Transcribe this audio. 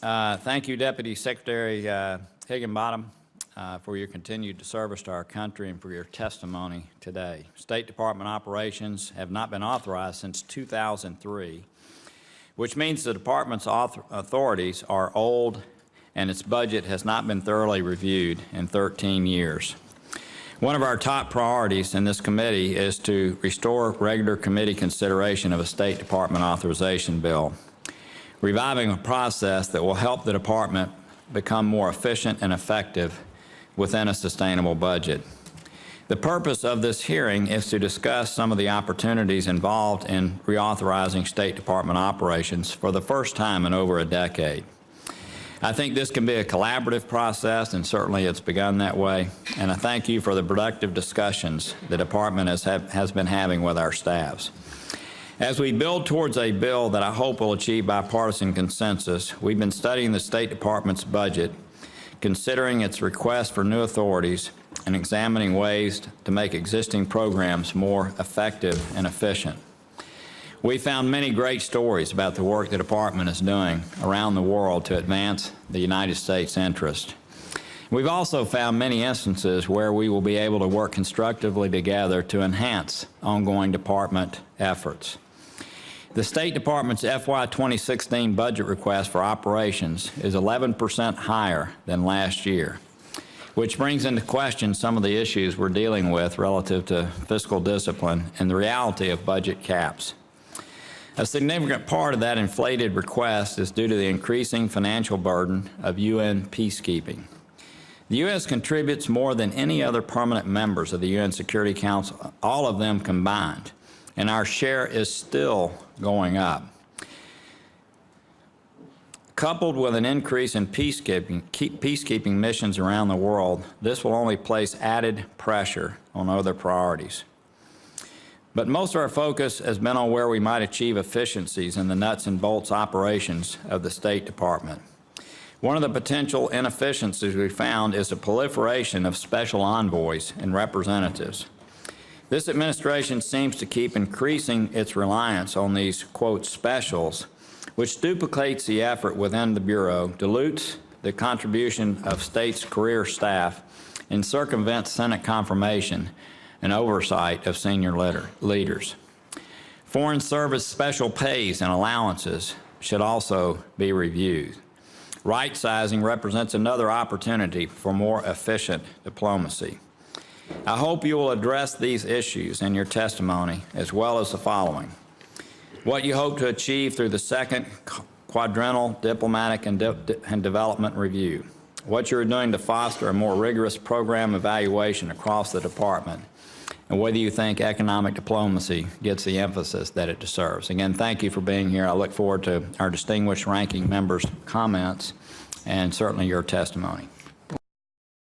Thank you, Deputy Secretary Higginbottom, for your continued service to our country and for your testimony today. State Department operations have not been authorized since 2003, which means the Department's authorities are old and its budget has not been thoroughly reviewed in 13 years. One of our top priorities in this committee is to restore regular committee consideration of a State Department authorization bill, reviving a process that will help the Department become more efficient and effective within a sustainable budget. The purpose of this hearing is to discuss some of the opportunities involved in reauthorizing State Department operations for the first time in over a decade. I think this can be a collaborative process, and certainly it's begun that way, and I thank you for the productive discussions the Department has been having with our staffs. As we build towards a bill that I hope will achieve bipartisan consensus, we've been studying the State Department's budget, considering its request for new authorities, and examining ways to make existing programs more effective and efficient. We found many great stories about the work the Department is doing around the world to advance the United States interest. We've also found many instances where we will be able to work constructively together to enhance ongoing Department efforts. The State Department's FY 2016 budget request for operations is 11% higher than last year, which brings into question some of the issues we're dealing with relative to fiscal discipline and the reality of budget caps. A significant part of that inflated request is due to the increasing financial burden of UN peacekeeping. The U.S. contributes more than any other permanent members of the UN Security Council, all of them combined, and our share is still going up. Coupled with an increase in peacekeeping missions around the world, this will only place added pressure on other priorities. But most of our focus has been on where we might achieve efficiencies in the nuts and bolts operations of the State Department. One of the potential inefficiencies we found is the proliferation of special envoys and representatives. This administration seems to keep increasing its reliance on these, quote, specials, which duplicates the effort within the Bureau, dilutes the contribution of states' career staff, and circumvents Senate confirmation and oversight of senior leaders. Foreign service special pays and allowances should also be reviewed. Right-sizing represents another opportunity for more efficient diplomacy. I hope you will address these issues in your testimony, as well as the following: what you hope to achieve through the second quadrennial diplomatic and development review, what you're doing to foster a more rigorous program evaluation across the Department, and whether you think economic diplomacy gets the emphasis that it deserves. Again, thank you for being here. I look forward to our distinguished ranking members' comments and certainly your testimony.